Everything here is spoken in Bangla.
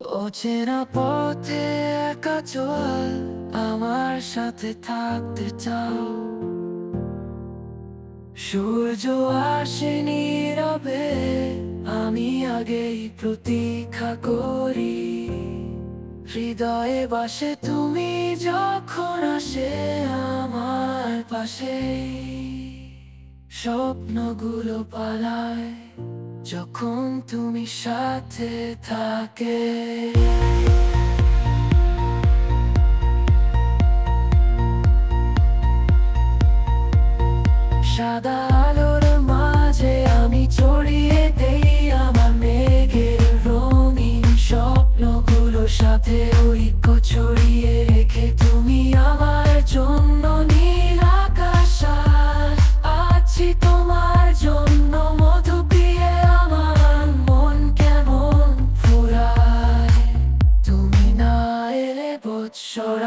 অচেনা পথে একা চল, আমার সাথে থাকতে চাও। সূর্য আসে নীরবে, আমি আগেই প্রতীক্ষা করি। হৃদয়ে বাসে তুমি যখন আসে আমার পাশে। স্বপ্নগুলো পালায় যখন তুমি সাথে থাকে। সাদা আলোর মাঝে আমি ছড়িয়ে দেই আমার মেঘের রঙিন স্বপ্নগুলো, সাথে ঐক্য ছড়িয়ে রেখে তুমি আমার জন্য নীল আকাশ। আছি তোমার জন্য মধু পিয়ে আমার মন কেমন ফুরায়। তুমি না এলে বৎসর